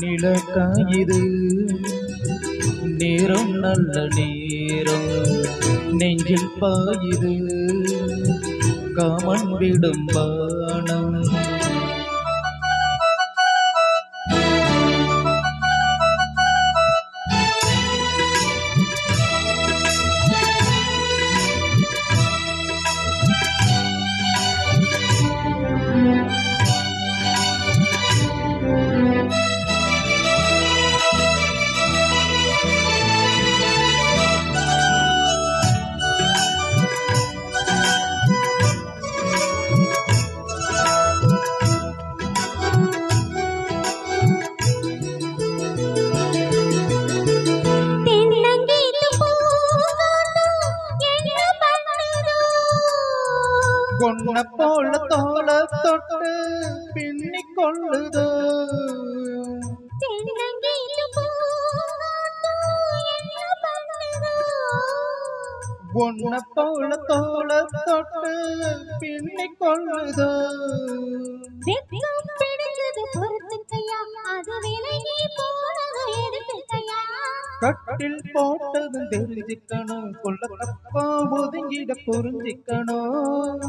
நிலக்காயுது நேரம் நல்ல நேரம் நெஞ்சில் பாயுது காமன் விடும் பானம் பொன்ன போல தோள தொட்டு பின்னிக் கொள்ளுதோ பொன்ன போல தோள தொட்டு பின்னிக் கொள்ளுதோ கட்டில் போட்டது தெரிஞ்சுக்கணும் கொள்ள தப்பா ஒதுங்கிட புரிஞ்சுக்கணும்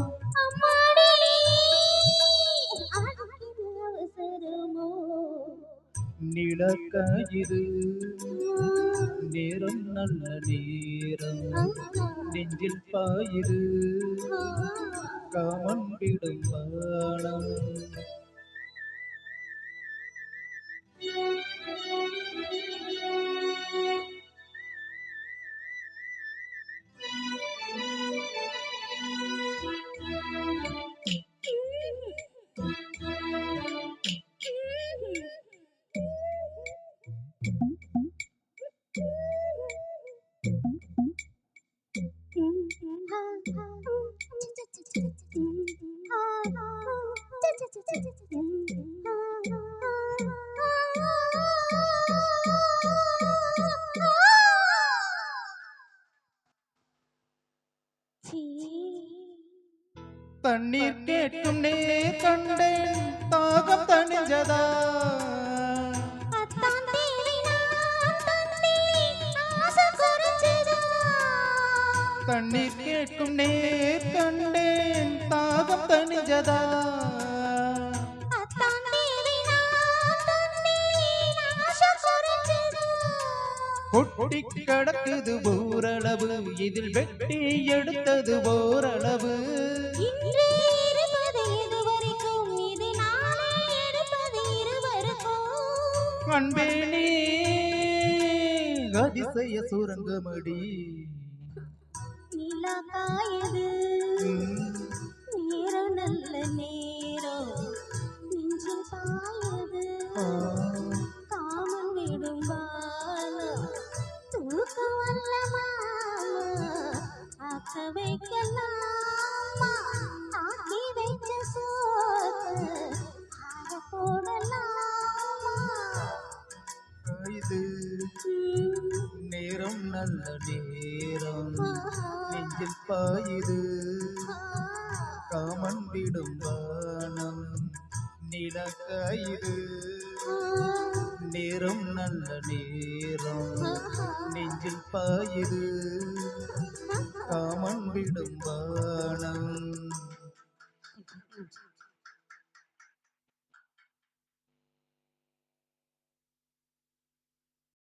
நிலக்காயுது நேரம் நல்ல நேரம் நெஞ்சில் பாயுது காமன் விடும் பானம் தண்ணீர் கேட்கும் நேர் கண்டேன் தாகம் தணிஞ்சதா தண்ணீர் கேட்கும் நேர் கண்டேன் தாகம் தணிஞ்சதா கொட்டி கிடக்குது ஓரளவு இதில் வெட்டி எடுத்தது ஓரளவு அன்பேனே அதிசய சுரங்கமடி நிலக்காயுது நேரம் நல்ல நேரம் நெஞ்சில் பாயுது காமன் விடும் பானம் தூக்கம் வல்ல மாமா ஆக்க வைக்கலாமா ஆக்கி வைக்க சோறு ஆக போடலாமா இது நேரம் நல்ல நேரம் நெஞ்சில் பாயுது காமன் விடும் பானம் நிலக்காயுது நேரம் நல்ல நேரம் நெஞ்சில் பாயுது காமன் விடும் பானம்